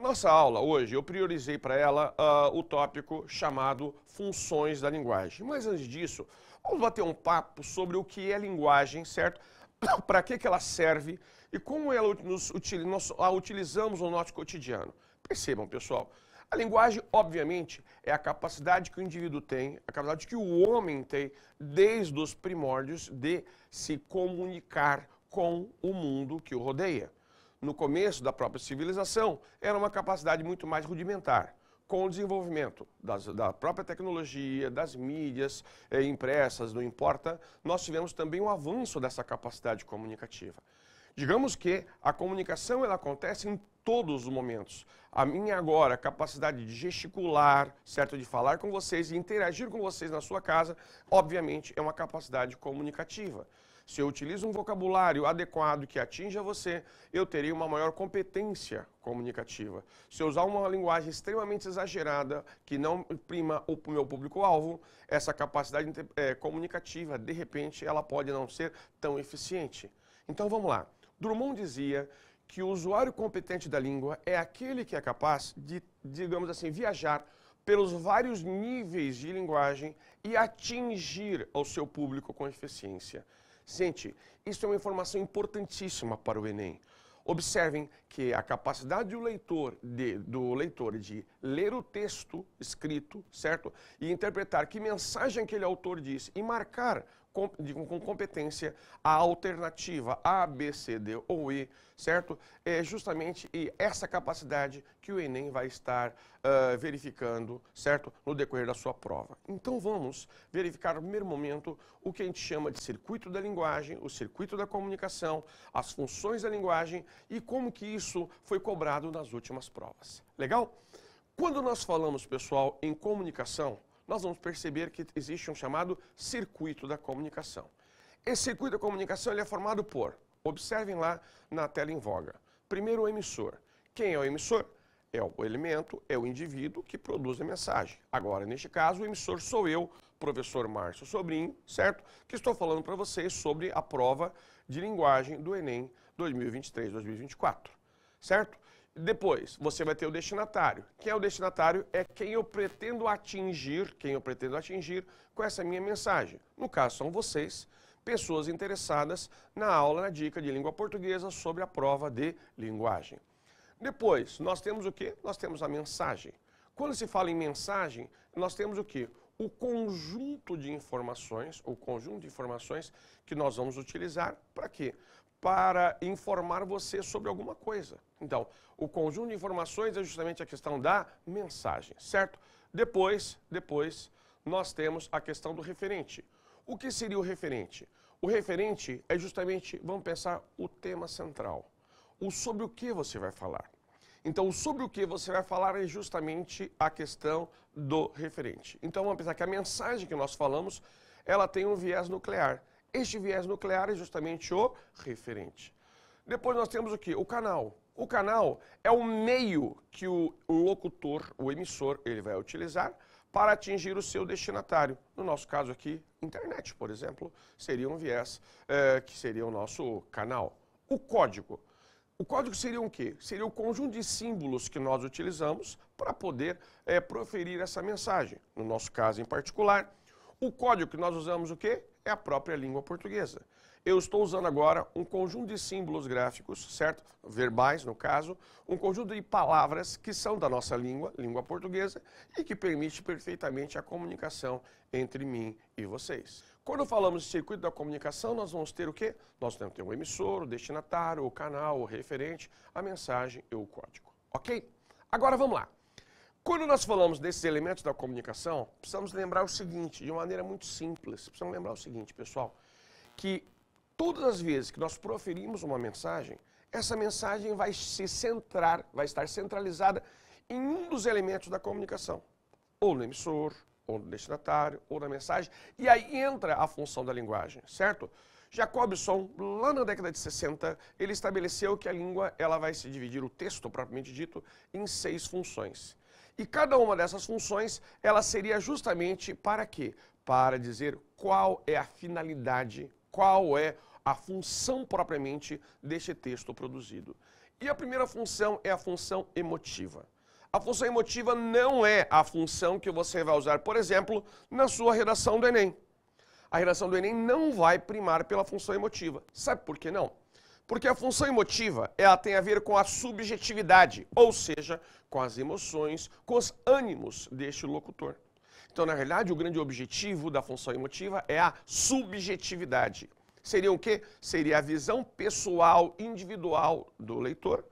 nossa aula hoje, eu priorizei para ela o tópico chamado funções da linguagem. Mas antes disso, vamos bater um papo sobre o que é linguagem, certo? Para que ela serve e como nós a utilizamos no nosso cotidiano. Percebam, pessoal, a linguagem, obviamente, é a capacidade que o indivíduo tem, a capacidade que o homem tem, desde os primórdios, de se comunicar com o mundo que o rodeia. No começo da própria civilização, era uma capacidade muito mais rudimentar. Com o desenvolvimento da própria tecnologia, das mídias impressas, não importa, nós tivemos também um avanço dessa capacidade comunicativa. Digamos que a comunicação ela acontece em todos os momentos. A minha agora capacidade de gesticular, certo, de falar com vocês e interagir com vocês na sua casa, obviamente é uma capacidade comunicativa. Se eu utilizo um vocabulário adequado que atinja você, eu terei uma maior competência comunicativa. Se eu usar uma linguagem extremamente exagerada, que não prima o meu público-alvo, essa capacidade comunicativa, de repente, ela pode não ser tão eficiente. Então vamos lá. Drummond dizia que o usuário competente da língua é aquele que é capaz de, digamos assim, viajar pelos vários níveis de linguagem e atingir ao seu público com eficiência. Gente, isso é uma informação importantíssima para o Enem. Observem que a capacidade do leitor de ler o texto escrito, certo? E interpretar que mensagem aquele autor disse e marcar com competência a alternativa A, B, C, D ou E, certo? É justamente essa capacidade que o Enem vai estar verificando, certo? No decorrer da sua prova. Então vamos verificar no primeiro momento o que a gente chama de circuito da linguagem, o circuito da comunicação, as funções da linguagem e como que isso foi cobrado nas últimas provas. Legal? Quando nós falamos, pessoal, em comunicação, nós vamos perceber que existe um chamado circuito da comunicação. Esse circuito da comunicação ele é formado por, observem lá na tela em voga, primeiro o emissor. Quem é o emissor? É o elemento, é o indivíduo que produz a mensagem. Agora, neste caso, o emissor sou eu, professor Márcio Sobrinho, certo? Que estou falando para vocês sobre a prova de linguagem do Enem 2023-2024, certo? Depois, você vai ter o destinatário. Quem é o destinatário? É quem eu pretendo atingir com essa minha mensagem. No caso, são vocês, pessoas interessadas na aula, na dica de língua portuguesa sobre a prova de linguagem. Depois, nós temos o quê? Nós temos a mensagem. Quando se fala em mensagem, nós temos o quê? O conjunto de informações que nós vamos utilizar para quê? Para informar você sobre alguma coisa. Então, o conjunto de informações é justamente a questão da mensagem, certo? Depois, nós temos a questão do referente. O que seria o referente? O referente é justamente, vamos pensar, o tema central. O sobre o que você vai falar. Então, o sobre o que você vai falar é justamente a questão do referente. Então, vamos pensar que a mensagem que nós falamos, ela tem um viés nuclear. Este viés nuclear é justamente o referente. Depois nós temos o quê? O canal. O canal é o meio que o locutor, o emissor, ele vai utilizar para atingir o seu destinatário. No nosso caso aqui, internet, por exemplo, seria um viés que seria o nosso canal. O código. O código seria o quê? Seria o conjunto de símbolos que nós utilizamos para poder proferir essa mensagem. No nosso caso em particular, o código que nós usamos o quê? É a própria língua portuguesa. Eu estou usando agora um conjunto de símbolos gráficos, certo? Verbais, no caso, um conjunto de palavras que são da nossa língua portuguesa, e que permite perfeitamente a comunicação entre mim e vocês. Quando falamos de circuito da comunicação, nós vamos ter o quê? Nós temos que ter o emissor, o destinatário, o canal, o referente, a mensagem e o código. Ok? Agora vamos lá. Quando nós falamos desses elementos da comunicação, precisamos lembrar o seguinte, de uma maneira muito simples. Precisamos lembrar o seguinte, pessoal, que todas as vezes que nós proferimos uma mensagem, essa mensagem vai estar centralizada em um dos elementos da comunicação. Ou no emissor, ou no destinatário, ou na mensagem. E aí entra a função da linguagem, certo? Jacobson, lá na década de 60, ele estabeleceu que a língua ela vai se dividir, o texto propriamente dito, em 6 funções. E cada uma dessas funções, ela seria justamente para quê? Para dizer qual é a finalidade, qual é a função propriamente deste texto produzido. E a primeira função é a função emotiva. A função emotiva não é a função que você vai usar, por exemplo, na sua redação do Enem. A redação do Enem não vai primar pela função emotiva. Sabe por que não? Porque a função emotiva, ela tem a ver com a subjetividade, ou seja, com as emoções, com os ânimos deste locutor. Então, na realidade, o grande objetivo da função emotiva é a subjetividade. Seria o quê? Seria a visão pessoal, individual do leitor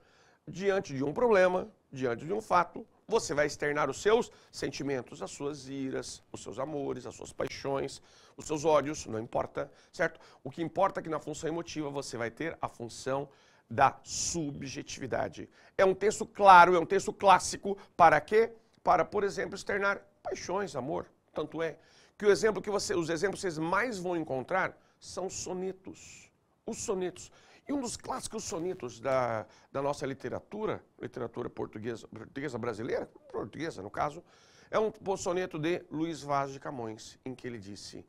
diante de um problema, diante de um fato. Você vai externar os seus sentimentos, as suas iras, os seus amores, as suas paixões, os seus ódios, não importa, certo? O que importa é que na função emotiva você vai ter a função da subjetividade. É um texto claro, é um texto clássico, para quê? Para, por exemplo, externar paixões, amor. Tanto é que os exemplos que vocês mais vão encontrar são sonetos. Os sonetos. E um dos clássicos sonetos da nossa literatura portuguesa brasileira, portuguesa no caso, é um soneto de Luís Vaz de Camões, em que ele disse: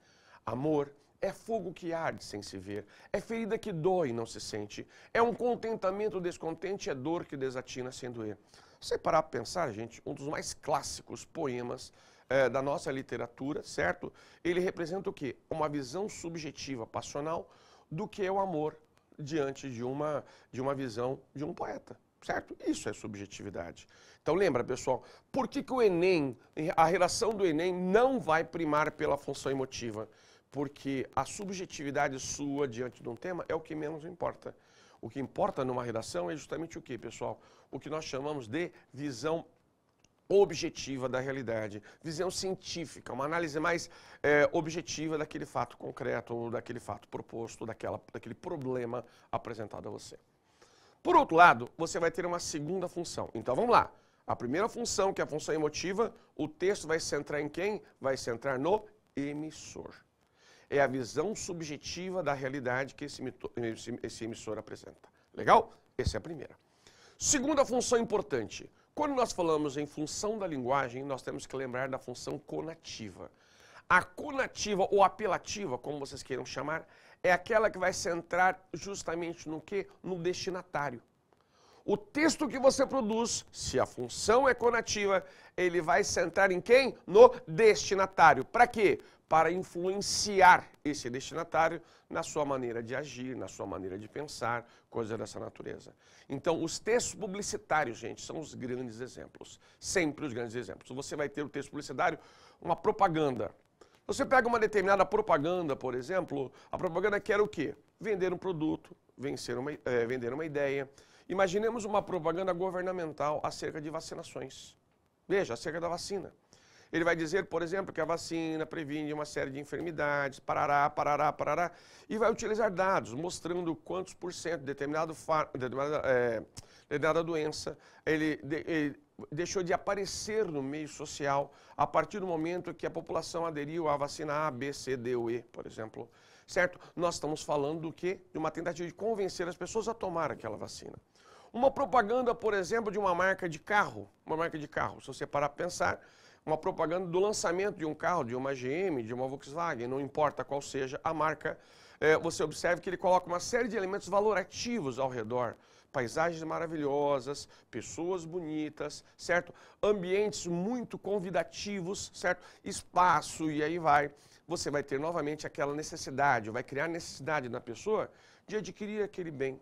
amor é fogo que arde sem se ver, é ferida que dói e não se sente, é um contentamento descontente, é dor que desatina sem doer. Se você parar para pensar, gente, um dos mais clássicos poemas da nossa literatura, certo? Ele representa o quê? Uma visão subjetiva, passional, do que é o amor diante de uma visão de um poeta, certo? Isso é subjetividade. Então lembra, pessoal, por que o Enem, a redação do Enem não vai primar pela função emotiva? Porque a subjetividade sua diante de um tema é o que menos importa. O que importa numa redação é justamente o quê, pessoal? O que nós chamamos de visão objetiva da realidade, visão científica, uma análise mais objetiva daquele fato concreto, ou daquele fato proposto, daquele problema apresentado a você. Por outro lado, você vai ter uma segunda função. Então vamos lá. A primeira função, que é a função emotiva, o texto vai centrar em quem? Vai centrar no emissor. É a visão subjetiva da realidade que esse emissor apresenta. Legal? Essa é a primeira. Segunda função importante. Quando nós falamos em função da linguagem, nós temos que lembrar da função conativa. A conativa ou apelativa, como vocês queiram chamar, é aquela que vai centrar justamente no quê? No destinatário. O texto que você produz, se a função é conativa, ele vai centrar em quem? No destinatário. Para quê? Para influenciar esse destinatário na sua maneira de agir, na sua maneira de pensar, coisas dessa natureza. Então, os textos publicitários, gente, são os grandes exemplos. Sempre os grandes exemplos. Você vai ter o texto publicitário, uma propaganda. Você pega uma determinada propaganda, por exemplo, a propaganda quer o quê? Vender um produto, vender uma ideia. Imaginemos uma propaganda governamental acerca de vacinações. Veja, acerca da vacina. Ele vai dizer, por exemplo, que a vacina previne uma série de enfermidades, parará, parará, parará, e vai utilizar dados mostrando quantos por cento determinada doença ele deixou de aparecer no meio social a partir do momento que a população aderiu à vacina A, B, C, D ou E, por exemplo. Certo? Nós estamos falando do quê? De uma tentativa de convencer as pessoas a tomar aquela vacina. Uma propaganda, por exemplo, de uma marca de carro, se você parar para pensar, uma propaganda do lançamento de um carro, de uma GM, de uma Volkswagen, não importa qual seja a marca, você observa que ele coloca uma série de elementos valorativos ao redor. Paisagens maravilhosas, pessoas bonitas, certo? Ambientes muito convidativos, certo? Espaço, e aí vai. Você vai ter novamente aquela necessidade, vai criar necessidade na pessoa de adquirir aquele bem.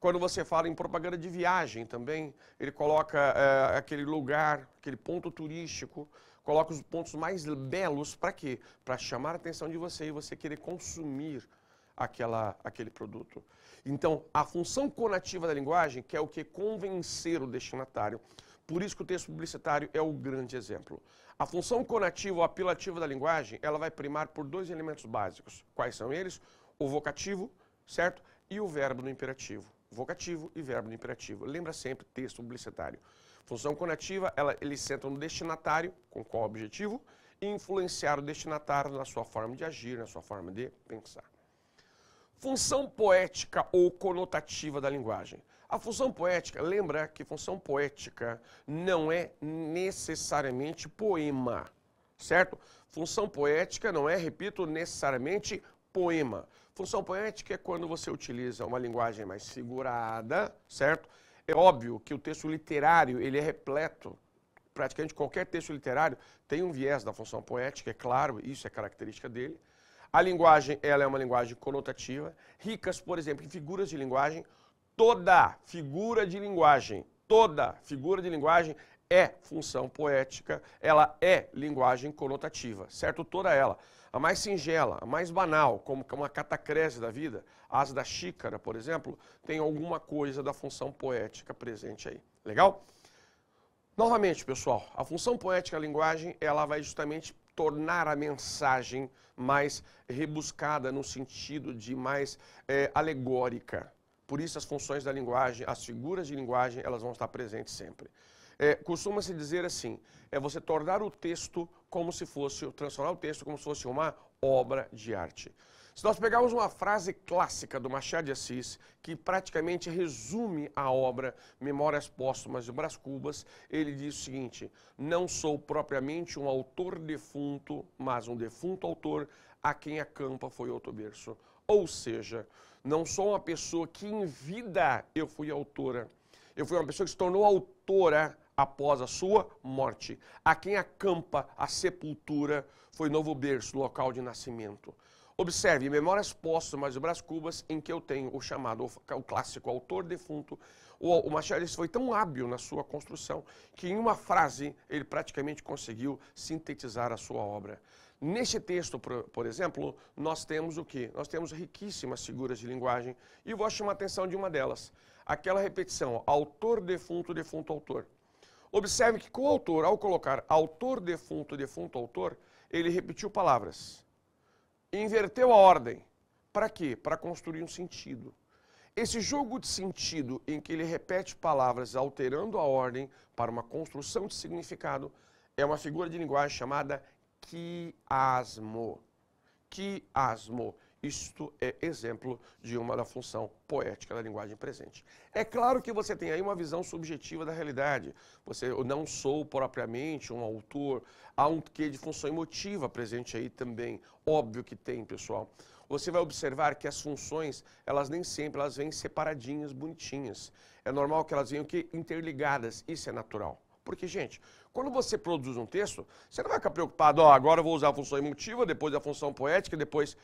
Quando você fala em propaganda de viagem também, ele coloca aquele lugar, aquele ponto turístico, coloca os pontos mais belos para quê? Para chamar a atenção de você e você querer consumir aquele produto. Então, a função conativa da linguagem, que é o que? Convencer o destinatário. Por isso que o texto publicitário é o grande exemplo. A função conativa ou apelativa da linguagem, ela vai primar por dois elementos básicos. Quais são eles? O vocativo, certo? E o verbo no imperativo. Vocativo e verbo no imperativo. Lembra sempre texto publicitário. Função conativa, eles centram no destinatário, com qual objetivo? Influenciar o destinatário na sua forma de agir, na sua forma de pensar. Função poética ou conotativa da linguagem. A função poética, lembra que função poética não é necessariamente poema, certo? Função poética não é, repito, necessariamente poema. Função poética é quando você utiliza uma linguagem mais figurada, certo? é óbvio que o texto literário, ele é repleto, praticamente qualquer texto literário tem um viés da função poética, é claro, isso é característica dele. A linguagem, ela é uma linguagem conotativa, ricas, por exemplo, em figuras de linguagem. Toda figura de linguagem é função poética, ela é linguagem conotativa, certo? Toda ela. A mais singela, a mais banal, como uma catacrese da vida, as da xícara, por exemplo, tem alguma coisa da função poética presente aí. Legal? Novamente, pessoal, a função poética da linguagem, ela vai justamente tornar a mensagem mais rebuscada no sentido de mais alegórica. Por isso as funções da linguagem, as figuras de linguagem, elas vão estar presentes sempre. Costuma-se dizer assim, você tornar o texto como se fosse, transformar o texto como se fosse uma obra de arte. Se nós pegarmos uma frase clássica do Machado de Assis, que praticamente resume a obra Memórias Póstumas de Brás Cubas, ele diz o seguinte: não sou propriamente um autor defunto, mas um defunto autor a quem a campa foi outro berço. Ou seja, não sou uma pessoa que em vida eu fui autora. Eu fui uma pessoa que se tornou autora após a sua morte. A quem a campa, a sepultura, foi novo berço, local de nascimento. Observe, Memórias Póstumas de Brás Cubas, em que eu tenho o chamado, o clássico autor defunto. O Machado de Assis foi tão hábil na sua construção que em uma frase ele praticamente conseguiu sintetizar a sua obra. Neste texto, por exemplo, nós temos o quê? Nós temos riquíssimas figuras de linguagem e eu vou chamar a atenção de uma delas. Aquela repetição, autor defunto, defunto autor. Observe que com o autor, ao colocar autor defunto, defunto autor, ele repetiu palavras. Inverteu a ordem. Para quê? Para construir um sentido. Esse jogo de sentido em que ele repete palavras alterando a ordem para uma construção de significado é uma figura de linguagem chamada quiasmo. Quiasmo. Isto é exemplo de da função poética da linguagem presente. É claro que você tem aí uma visão subjetiva da realidade. Eu não sou propriamente um autor, há um quê de função emotiva presente aí também. Óbvio que tem, pessoal. Você vai observar que as funções, elas nem sempre elas vêm separadinhas, bonitinhas. É normal que elas venham interligadas, isso é natural. Porque, gente, quando você produz um texto, você não vai ficar preocupado, agora eu vou usar a função emotiva, depois a função poética, depois...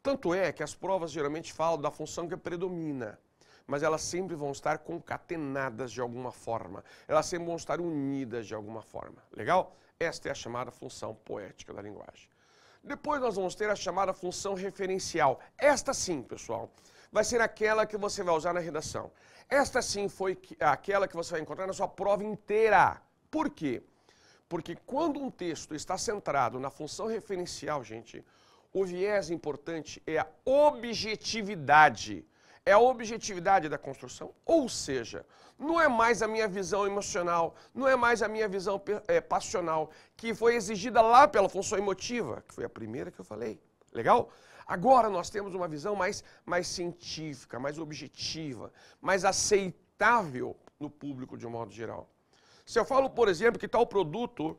Tanto é que as provas geralmente falam da função que predomina, mas elas sempre vão estar concatenadas de alguma forma, elas sempre vão estar unidas de alguma forma. Legal? Esta é a chamada função poética da linguagem. Depois nós vamos ter a chamada função referencial. Esta sim, pessoal, vai ser aquela que você vai usar na redação. Esta sim foi aquela que você vai encontrar na sua prova inteira. Por quê? Porque quando um texto está centrado na função referencial, gente... O viés importante é a objetividade. É a objetividade da construção. Ou seja, não é mais a minha visão emocional, não é mais a minha visão passional, que foi exigida lá pela função emotiva, que foi a primeira que eu falei. Legal? Agora nós temos uma visão mais científica, mais objetiva, mais aceitável no público de um modo geral. Se eu falo, por exemplo, que tal produto,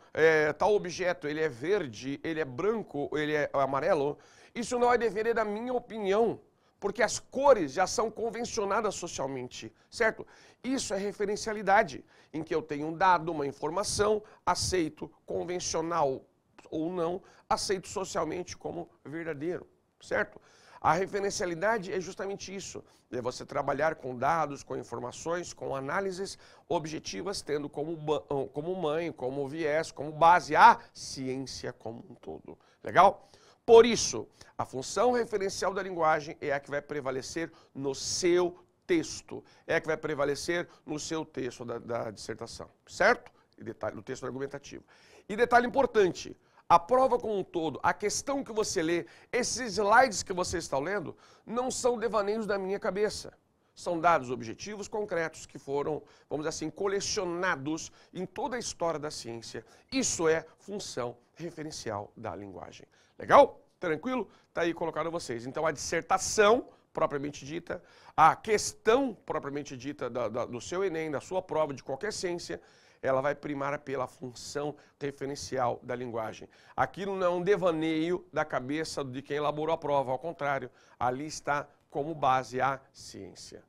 tal objeto, ele é verde, ele é branco, ele é amarelo, isso não vai depender da minha opinião, porque as cores já são convencionadas socialmente, certo? Isso é referencialidade, em que eu tenho um dado, uma informação, aceito convencional ou não, aceito socialmente como verdadeiro, certo? A referencialidade é justamente isso, é você trabalhar com dados, com informações, com análises objetivas, tendo como mãe, como viés, como base a ciência como um todo. Legal? Por isso, a função referencial da linguagem é a que vai prevalecer no seu texto, é a que vai prevalecer no seu texto da dissertação, certo? E detalhe, no texto argumentativo. E detalhe importante, a prova como um todo, a questão que você lê, esses slides que você está lendo, não são devaneios da minha cabeça. São dados objetivos concretos que foram, vamos dizer assim, colecionados em toda a história da ciência. Isso é função referencial da linguagem. Legal? Tranquilo? Está aí colocado a vocês. Então, a dissertação propriamente dita, a questão propriamente dita do seu Enem, da sua prova, de qualquer ciência, ela vai primar pela função referencial da linguagem. Aquilo não é um devaneio da cabeça de quem elaborou a prova, ao contrário, ali está como base a ciência.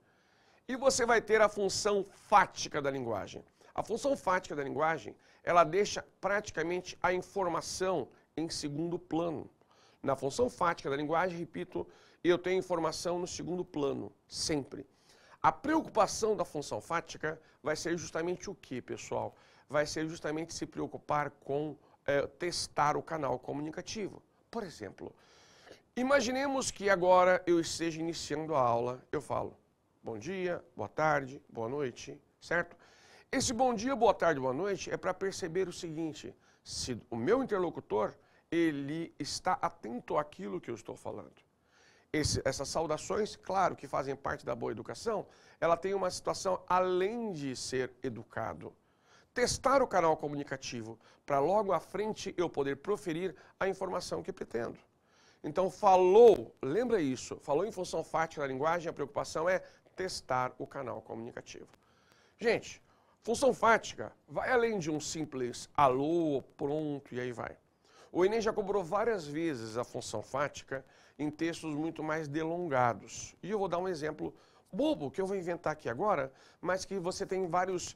E você vai ter a função fática da linguagem. A função fática da linguagem, ela deixa praticamente a informação em segundo plano. Na função fática da linguagem, repito, eu tenho informação no segundo plano, sempre. A preocupação da função fática vai ser justamente o que, pessoal? Vai ser justamente se preocupar com testar o canal comunicativo. Por exemplo, imaginemos que agora eu esteja iniciando a aula, eu falo bom dia, boa tarde, boa noite, certo? Esse bom dia, boa tarde, boa noite é para perceber o seguinte, se o meu interlocutor, ele está atento àquilo que eu estou falando. Essas saudações, claro, que fazem parte da boa educação, ela tem uma situação além de ser educado. Testar o canal comunicativo, para logo à frente eu poder proferir a informação que pretendo. Então, falou, lembra isso, falou em função fática da linguagem, a preocupação é testar o canal comunicativo. Gente, função fática vai além de um simples alô, pronto, e aí vai. O Enem já cobrou várias vezes a função fática em textos muito mais delongados. E eu vou dar um exemplo bobo que eu vou inventar aqui agora, mas que você tem várias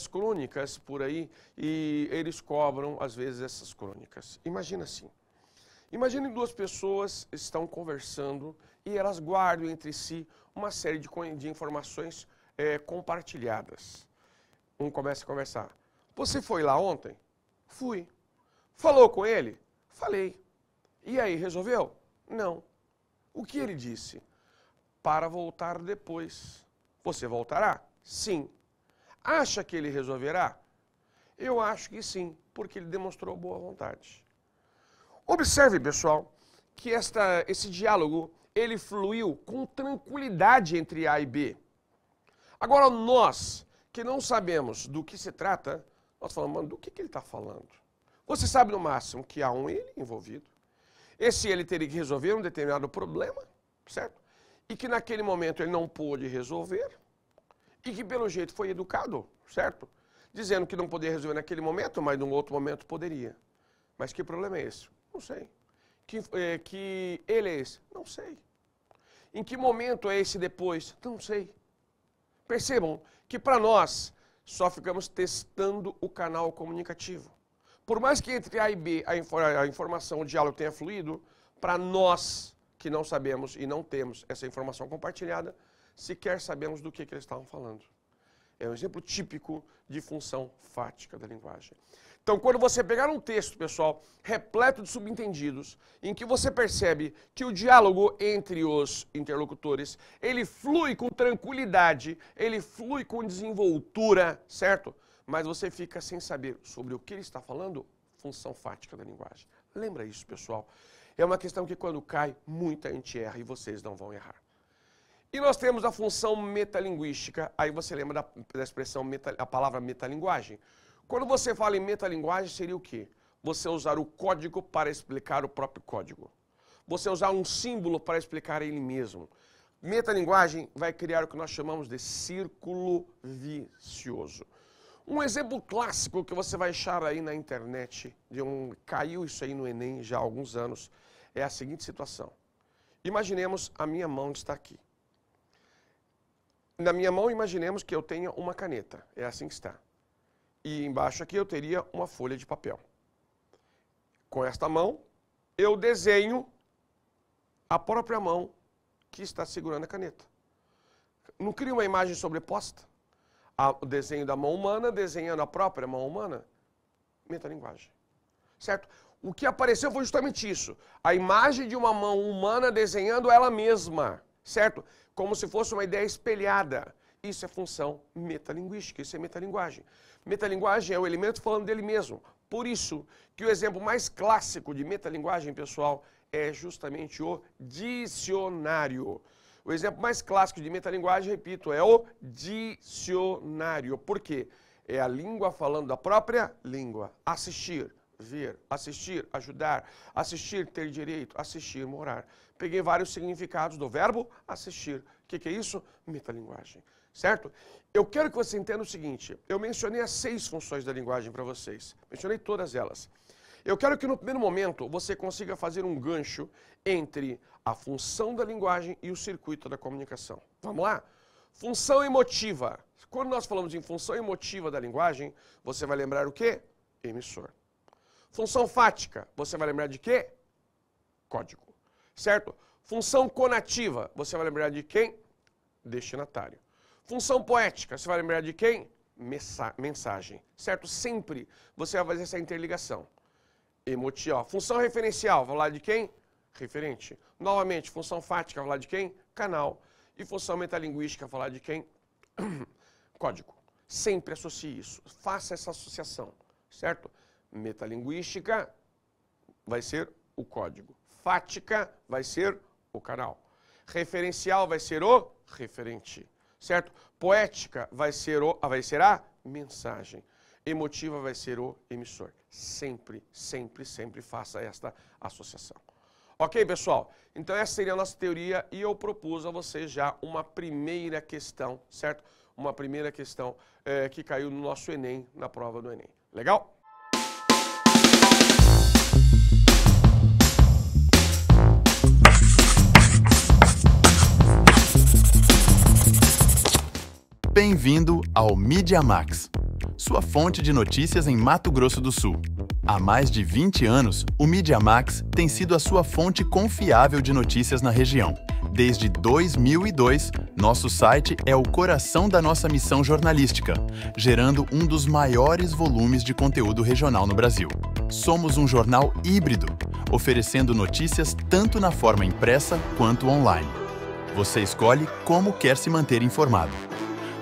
crônicas por aí e eles cobram, às vezes, essas crônicas. Imagina assim. Imagine duas pessoas estão conversando e elas guardam entre si uma série de informações compartilhadas. Um começa a conversar. Você foi lá ontem? Fui. Falou com ele? Falei. E aí, resolveu? Não. O que ele disse? Para voltar depois. Você voltará? Sim. Acha que ele resolverá? Eu acho que sim, porque ele demonstrou boa vontade. Observe, pessoal, que esse diálogo, ele fluiu com tranquilidade entre A e B. Agora, nós, que não sabemos do que se trata, nós falamos, mano, do que ele está falando? Você sabe no máximo que há um ele envolvido. Esse ele teria que resolver um determinado problema, certo? E que naquele momento ele não pôde resolver. E que pelo jeito foi educado, certo? Dizendo que não poderia resolver naquele momento, mas num outro momento poderia. Mas que problema é esse? Não sei. Que ele é esse? Não sei. Em que momento é esse depois? Não sei. Percebam que para nós só ficamos testando o canal comunicativo. Por mais que entre A e B a informação, o diálogo tenha fluído, para nós que não sabemos e não temos essa informação compartilhada, sequer sabemos do que eles estavam falando. É um exemplo típico de função fática da linguagem. Então, quando você pegar um texto, pessoal, repleto de subentendidos, em que você percebe que o diálogo entre os interlocutores, ele flui com tranquilidade, ele flui com desenvoltura, certo? Mas você fica sem saber sobre o que ele está falando, função fática da linguagem. Lembra isso, pessoal? É uma questão que quando cai, muita gente erra e vocês não vão errar. E nós temos a função metalinguística, aí você lembra da expressão, a palavra metalinguagem. Quando você fala em metalinguagem, seria o quê? Você usar o código para explicar o próprio código. Você usar um símbolo para explicar ele mesmo. Metalinguagem vai criar o que nós chamamos de círculo vicioso. Um exemplo clássico que você vai achar aí na internet, caiu isso aí no Enem já há alguns anos, é a seguinte situação. Imaginemos a minha mão está aqui. Na minha mão, imaginemos que eu tenha uma caneta, é assim que está. E embaixo aqui eu teria uma folha de papel. Com esta mão, eu desenho a própria mão que está segurando a caneta. Não cria uma imagem sobreposta? O desenho da mão humana desenhando a própria mão humana? Metalinguagem. Certo? O que apareceu foi justamente isso. A imagem de uma mão humana desenhando ela mesma. Certo? Como se fosse uma ideia espelhada. Isso é função metalinguística, isso é metalinguagem. Metalinguagem é o elemento falando dele mesmo. Por isso que o exemplo mais clássico de metalinguagem, pessoal, é justamente o dicionário. O exemplo mais clássico de metalinguagem, repito, é o dicionário. Por quê? É a língua falando da própria língua. Assistir, ver, assistir, ajudar, assistir, ter direito, assistir, morar. Peguei vários significados do verbo assistir. O que é isso? Metalinguagem. Certo? Eu quero que você entenda o seguinte, eu mencionei as 6 funções da linguagem para vocês, mencionei todas elas. Eu quero que no primeiro momento você consiga fazer um gancho entre a função da linguagem e o circuito da comunicação. Vamos lá? Função emotiva. Quando nós falamos em função emotiva da linguagem, você vai lembrar o quê? Emissor. Função fática, você vai lembrar de quê? Código. Certo? Função conativa, você vai lembrar de quem? Destinatário. Função poética, você vai lembrar de quem? Mensagem. Certo? Sempre você vai fazer essa interligação. Emotiva. Função referencial, vai falar de quem? Referente. Novamente, função fática, vai falar de quem? Canal. E função metalinguística, vai falar de quem? Código. Sempre associe isso. Faça essa associação. Certo? Metalinguística vai ser o código. Fática vai ser o canal. Referencial vai ser o referente. Certo? Poética vai ser a mensagem. Emotiva vai ser o emissor. Sempre, sempre, sempre faça esta associação. Ok, pessoal? Então essa seria a nossa teoria e eu propus a vocês já uma primeira questão, certo? Uma primeira questão que caiu no nosso Enem, na prova do Enem. Legal? Bem-vindo ao Mídia Max, sua fonte de notícias em Mato Grosso do Sul. Há mais de 20 anos, o Mídia Max tem sido a sua fonte confiável de notícias na região. Desde 2002, nosso site é o coração da nossa missão jornalística, gerando um dos maiores volumes de conteúdo regional no Brasil. Somos um jornal híbrido, oferecendo notícias tanto na forma impressa quanto online. Você escolhe como quer se manter informado.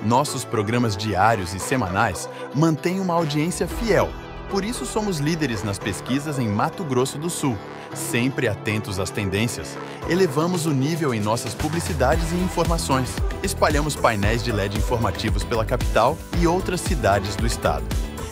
Nossos programas diários e semanais mantêm uma audiência fiel. Por isso somos líderes nas pesquisas em Mato Grosso do Sul. Sempre atentos às tendências, elevamos o nível em nossas publicidades e informações. Espalhamos painéis de LED informativos pela capital e outras cidades do estado.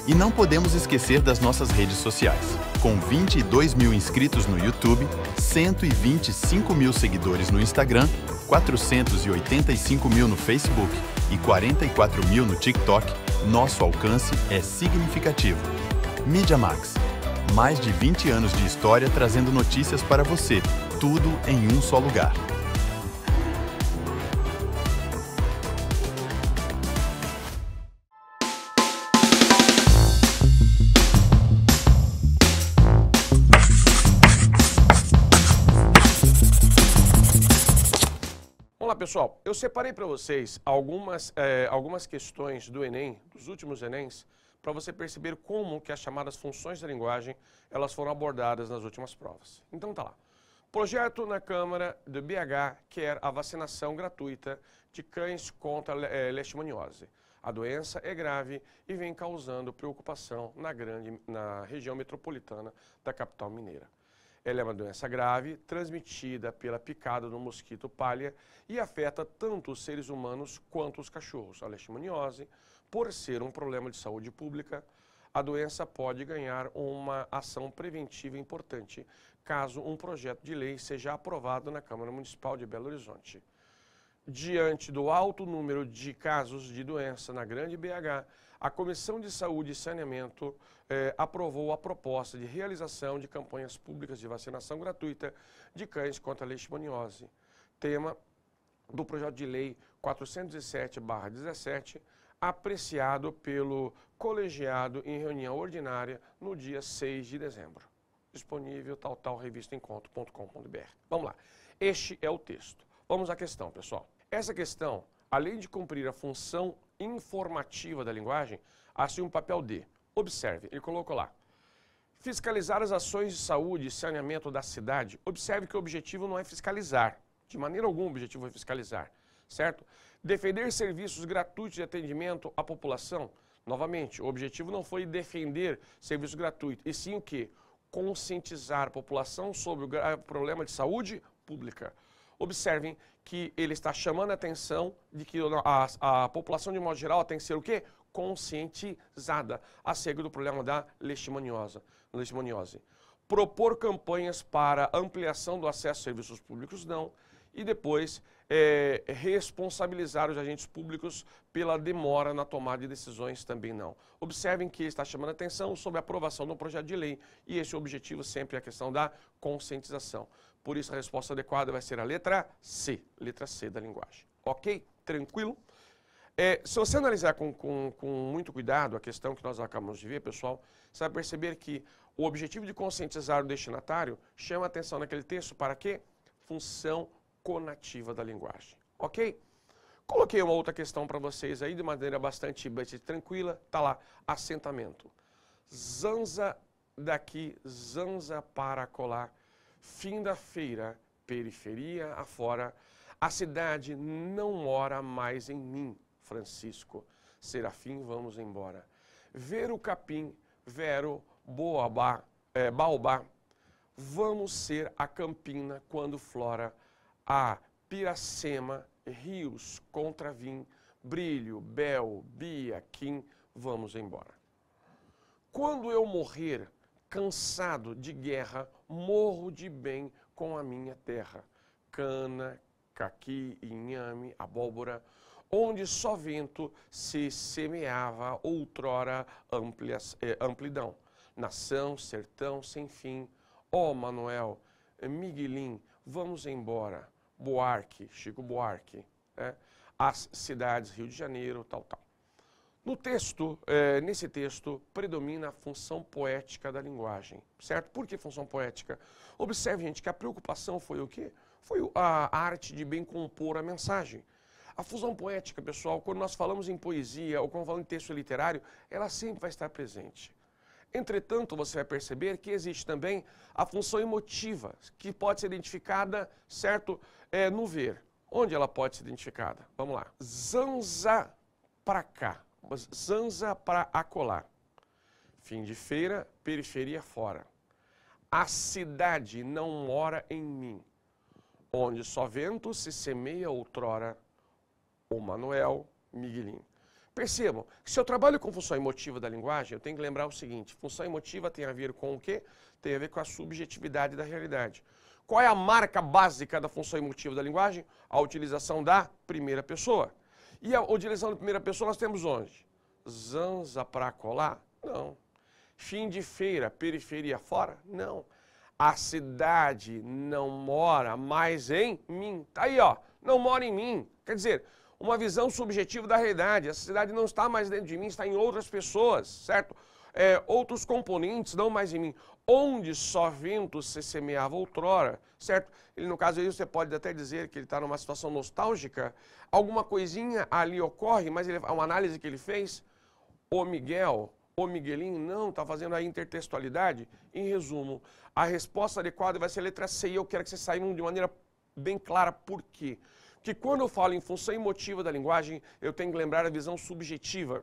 E não podemos esquecer das nossas redes sociais. Com 22 mil inscritos no YouTube, 125 mil seguidores no Instagram, 485 mil no Facebook e 44 mil no TikTok, nosso alcance é significativo. Mídia Max. Mais de 20 anos de história trazendo notícias para você, tudo em um só lugar. Olá pessoal, eu separei para vocês algumas questões do Enem, dos últimos Enems, para você perceber como que as chamadas funções da linguagem elas foram abordadas nas últimas provas. Então tá lá. Projeto na Câmara do BH quer a vacinação gratuita de cães contra leishmaniose. A doença é grave e vem causando preocupação na região metropolitana da capital mineira. Ela é uma doença grave, transmitida pela picada do mosquito palha e afeta tanto os seres humanos quanto os cachorros. A leishmaniose, por ser um problema de saúde pública, a doença pode ganhar uma ação preventiva importante, caso um projeto de lei seja aprovado na Câmara Municipal de Belo Horizonte. Diante do alto número de casos de doença na Grande BH, a Comissão de Saúde e Saneamento aprovou a proposta de realização de campanhas públicas de vacinação gratuita de cães contra a leishmaniose. Tema do projeto de lei 407/17, apreciado pelo colegiado em reunião ordinária no dia 6 de dezembro. Disponível revistaencontro.com.br. Vamos lá. Este é o texto. Vamos à questão, pessoal. Essa questão, além de cumprir a função informativa da linguagem, assume um papel de, observe, ele colocou lá, fiscalizar as ações de saúde e saneamento da cidade. Observe que o objetivo não é fiscalizar, de maneira alguma o objetivo é fiscalizar, certo? Defender serviços gratuitos de atendimento à população. Novamente, o objetivo não foi defender serviço gratuito, e sim o quê? Conscientizar a população sobre o problema de saúde pública. Observem que ele está chamando a atenção de que a população, de modo geral, tem que ser o quê? Conscientizada acerca do problema da leishmaniose. Propor campanhas para ampliação do acesso a serviços públicos, não. E depois, responsabilizar os agentes públicos pela demora na tomada de decisões, também não. Observem que ele está chamando a atenção sobre a aprovação de um projeto de lei e esse objetivo sempre é a questão da conscientização. Por isso, a resposta adequada vai ser a letra C da linguagem. Ok? tranquilo? Se você analisar com muito cuidado a questão que nós acabamos de ver, pessoal, você vai perceber que o objetivo de conscientizar o destinatário chama a atenção naquele texto para quê? Função conativa da linguagem, ok? Coloquei uma outra questão para vocês aí de maneira bastante tranquila, tá lá, assentamento. Zanza daqui, zanza para colar, fim da feira, periferia afora, a cidade não mora mais em mim, Francisco, Serafim, vamos embora. Ver o capim, vero, baobá, vamos ser a campina quando flora, a Piracema, rios, contravim, brilho, bel, bia, quim, vamos embora. Quando eu morrer, cansado de guerra, morro de bem com a minha terra. Cana, caqui, inhame, abóbora, onde só vento se semeava outrora amplidão. Nação, sertão, sem fim, ó Manuel, Miguelim, vamos embora. Buarque, Chico Buarque, as cidades, Rio de Janeiro, tal. No texto, nesse texto, predomina a função poética da linguagem, certo? Por que função poética? Observe, gente, que a preocupação foi o quê? Foi a arte de bem compor a mensagem. A função poética, pessoal, quando nós falamos em poesia ou quando falamos em texto literário, ela sempre vai estar presente. Entretanto, você vai perceber que existe também a função emotiva, que pode ser identificada, certo, no ver. Onde ela pode ser identificada? Vamos lá. Zanza para cá, zanza para acolá. Fim de feira, periferia fora. A cidade não mora em mim, onde só vento se semeia outrora, o Manuel Miguelim. Percebam, se eu trabalho com função emotiva da linguagem, eu tenho que lembrar o seguinte, função emotiva tem a ver com o quê? Tem a ver com a subjetividade da realidade. Qual é a marca básica da função emotiva da linguagem? A utilização da primeira pessoa. E a utilização da primeira pessoa nós temos onde? Zanza para colar? Não. Fim de feira, periferia fora? Não. A cidade não mora mais em mim. Tá aí, ó, não mora em mim. Quer dizer, uma visão subjetiva da realidade. Essa cidade não está mais dentro de mim, está em outras pessoas, certo? Outros componentes, não mais em mim. Onde só vento se semeava outrora, certo? Ele, no caso aí, você pode até dizer que ele está numa situação nostálgica. Alguma coisinha ali ocorre, mas uma análise que ele fez, o Miguel, o Miguelim, não, está fazendo a intertextualidade. Em resumo, a resposta adequada vai ser a letra C, e eu quero que vocês saibam de maneira bem clara por quê. Porque quando eu falo em função emotiva da linguagem, eu tenho que lembrar a visão subjetiva.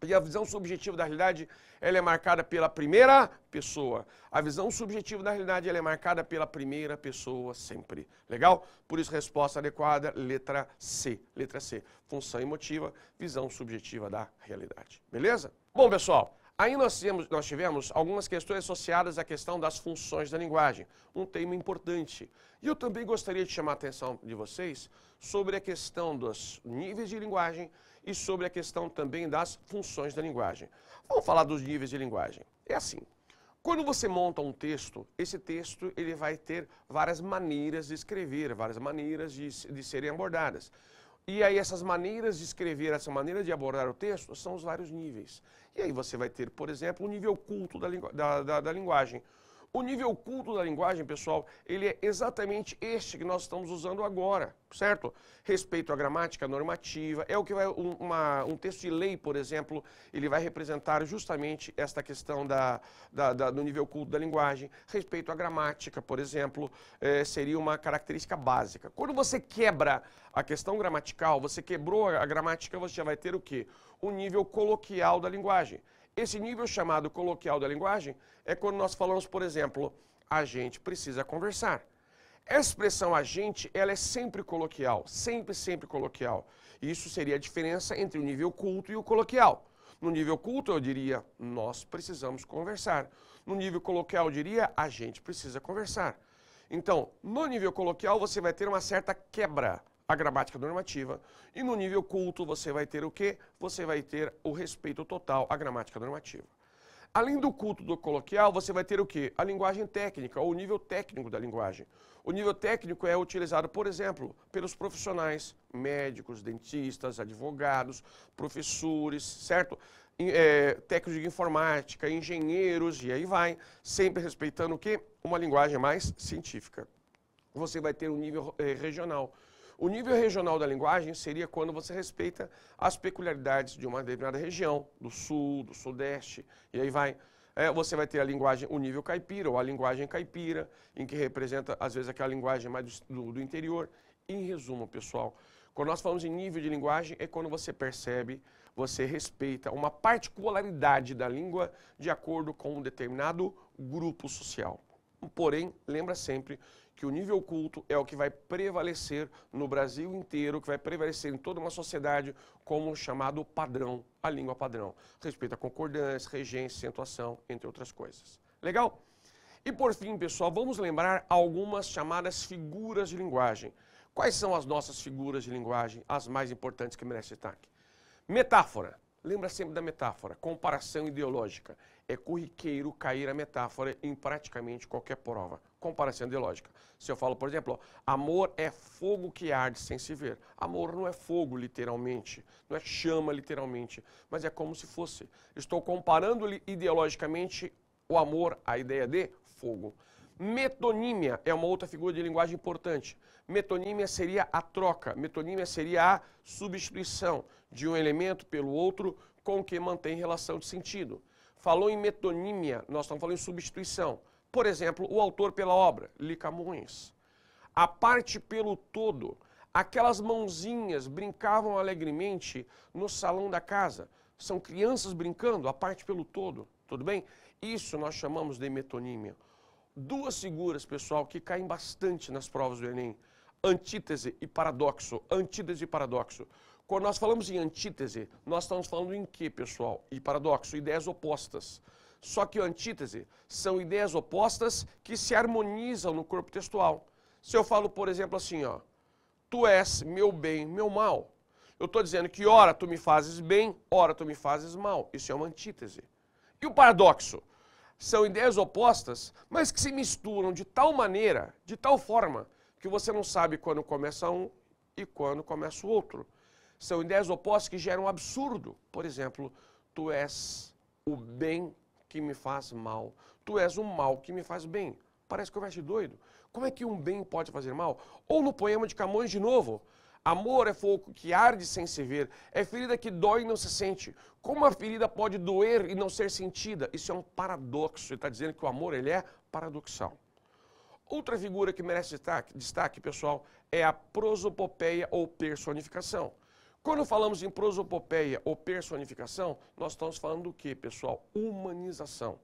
E a visão subjetiva da realidade, ela é marcada pela primeira pessoa. A visão subjetiva da realidade, ela é marcada pela primeira pessoa sempre. Legal? Por isso, resposta adequada, letra C. Letra C. Função emotiva, visão subjetiva da realidade. Beleza? Bom, pessoal, aí nós tivemos algumas questões associadas à questão das funções da linguagem. Um tema importante. E eu também gostaria de chamar a atenção de vocês sobre a questão dos níveis de linguagem e sobre a questão também das funções da linguagem. Vamos falar dos níveis de linguagem. É assim, quando você monta um texto, esse texto ele vai ter várias maneiras de escrever, várias maneiras de serem abordadas. E aí essas maneiras de escrever, essa maneira de abordar o texto são os vários níveis. E aí você vai ter, por exemplo, o nível culto da linguagem. O nível culto da linguagem, pessoal, ele é exatamente este que nós estamos usando agora, certo? Respeito à gramática normativa, é o que vai, um texto de lei, por exemplo, ele vai representar justamente esta questão do nível culto da linguagem. Respeito à gramática, por exemplo, seria uma característica básica. Quando você quebra a questão gramatical, você quebrou a gramática, você já vai ter o quê? O nível coloquial da linguagem. Esse nível chamado coloquial da linguagem é quando nós falamos, por exemplo, a gente precisa conversar. Essa expressão a gente, ela é sempre coloquial, sempre coloquial. Isso seria a diferença entre o nível culto e o coloquial. No nível culto eu diria, nós precisamos conversar. No nível coloquial eu diria, a gente precisa conversar. Então, no nível coloquial você vai ter uma certa quebra a gramática normativa, e no nível culto você vai ter o quê? Você vai ter o respeito total à gramática normativa. Além do culto do coloquial, você vai ter o quê? A linguagem técnica, ou o nível técnico da linguagem. O nível técnico é utilizado, por exemplo, pelos profissionais, médicos, dentistas, advogados, professores, certo? Técnicos de informática, engenheiros, e aí vai, sempre respeitando o quê? Uma linguagem mais científica. Você vai ter um nível regional. O nível regional da linguagem seria quando você respeita as peculiaridades de uma determinada região, do sul, do sudeste, e aí vai. Você vai ter a linguagem, o nível caipira, ou a linguagem caipira, em que representa, às vezes, aquela linguagem mais do interior. Em resumo, pessoal, quando nós falamos em nível de linguagem, é quando você percebe, você respeita uma particularidade da língua de acordo com um determinado grupo social. Porém, lembra sempre que o nível culto é o que vai prevalecer no Brasil inteiro, que vai prevalecer em toda uma sociedade como o chamado padrão, a língua padrão. Respeito a concordância, regência, acentuação, entre outras coisas. Legal? E por fim, pessoal, vamos lembrar algumas chamadas figuras de linguagem. Quais são as nossas figuras de linguagem, as mais importantes que merecem destaque? Metáfora. Lembra sempre da metáfora. Comparação ideológica. É corriqueiro cair a metáfora em praticamente qualquer prova. Comparação ideológica. Se eu falo, por exemplo, amor é fogo que arde sem se ver. Amor não é fogo, literalmente. Não é chama, literalmente. Mas é como se fosse. Estou comparando ideologicamente o amor, a ideia de fogo. Metonímia é uma outra figura de linguagem importante. Metonímia seria a troca. Metonímia seria a substituição de um elemento pelo outro com o que mantém relação de sentido. Falou em metonímia, nós estamos falando em substituição. Por exemplo, o autor pela obra, Li Camões. A parte pelo todo. Aquelas mãozinhas brincavam alegremente no salão da casa. São crianças brincando, a parte pelo todo. Tudo bem? Isso nós chamamos de metonímia. Duas figuras, pessoal, que caem bastante nas provas do Enem. Antítese e paradoxo. Antítese e paradoxo. Quando nós falamos em antítese, nós estamos falando em quê, pessoal? E paradoxo, ideias opostas. Só que antítese são ideias opostas que se harmonizam no corpo textual. Se eu falo, por exemplo, assim, ó, tu és meu bem, meu mal. Eu estou dizendo que ora tu me fazes bem, ora tu me fazes mal. Isso é uma antítese. E o paradoxo? São ideias opostas, mas que se misturam de tal maneira, de tal forma, que você não sabe quando começa um e quando começa o outro. São ideias opostas que geram absurdo. Por exemplo, tu és o bem que me faz mal. Tu és o mal que me faz bem. Parece conversa de doido. Como é que um bem pode fazer mal? Ou no poema de Camões de novo. Amor é fogo que arde sem se ver. É ferida que dói e não se sente. Como a ferida pode doer e não ser sentida? Isso é um paradoxo. Ele está dizendo que o amor ele é paradoxal. Outra figura que merece destaque, pessoal, é a prosopopeia ou personificação. Quando falamos em prosopopeia ou personificação, nós estamos falando do quê, pessoal? Humanização.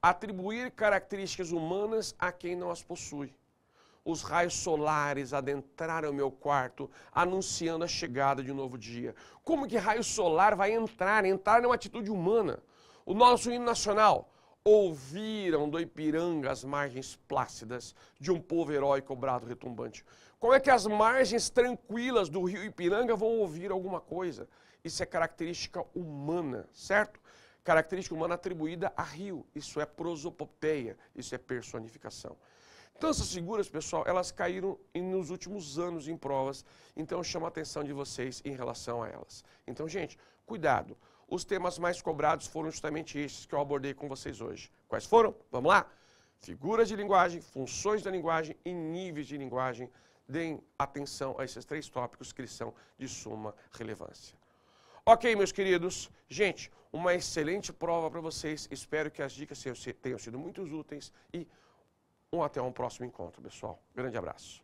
Atribuir características humanas a quem não as possui. Os raios solares adentraram o meu quarto, anunciando a chegada de um novo dia. Como que raio solar vai entrar? Entrar numa atitude humana. O nosso hino nacional. Ouviram do Ipiranga as margens plácidas de um povo heróico brado retumbante. Como é que as margens tranquilas do rio Ipiranga vão ouvir alguma coisa? Isso é característica humana, certo? Característica humana atribuída a rio. Isso é prosopopeia, isso é personificação. Então essas figuras, pessoal, elas caíram nos últimos anos em provas, então chama a atenção de vocês em relação a elas. Então, gente, cuidado. Os temas mais cobrados foram justamente estes que eu abordei com vocês hoje. Quais foram? Vamos lá? Figuras de linguagem, funções da linguagem e níveis de linguagem. Deem atenção a esses 3 tópicos que eles são de suma relevância. Ok, meus queridos. Gente, uma excelente prova para vocês. Espero que as dicas tenham sido muito úteis e até um próximo encontro, pessoal. Grande abraço.